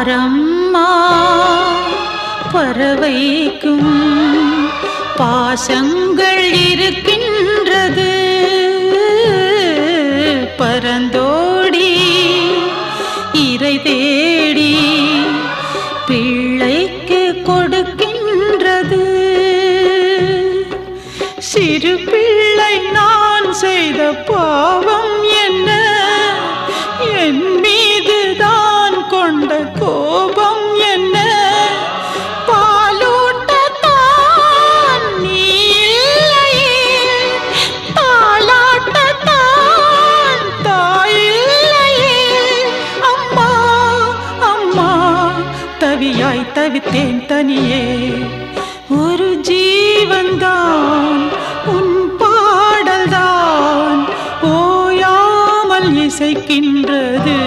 பாரம்மா பறவைக்கும் பாசங்கள் இருக்கின்றது. பரந்தோடி இறை தேடி பிள்ளைக்கு கொடுக்கின்றது. சிறு பிள்ளை நான் செய்த பாவம் என்ன, என் மீது தான் கொண்ட கோபம் என்ன? பாலூட்டத்தான் நீ இல்லையே, தாலாட்டத்தான் தாய் இல்லையே. அம்மா அம்மா தவியாய் தவித்தேன் தனியே. ஒரு ஜீவன்தான் உன் பாடல்தான் ஓயாமல் இசைக்கின்றது.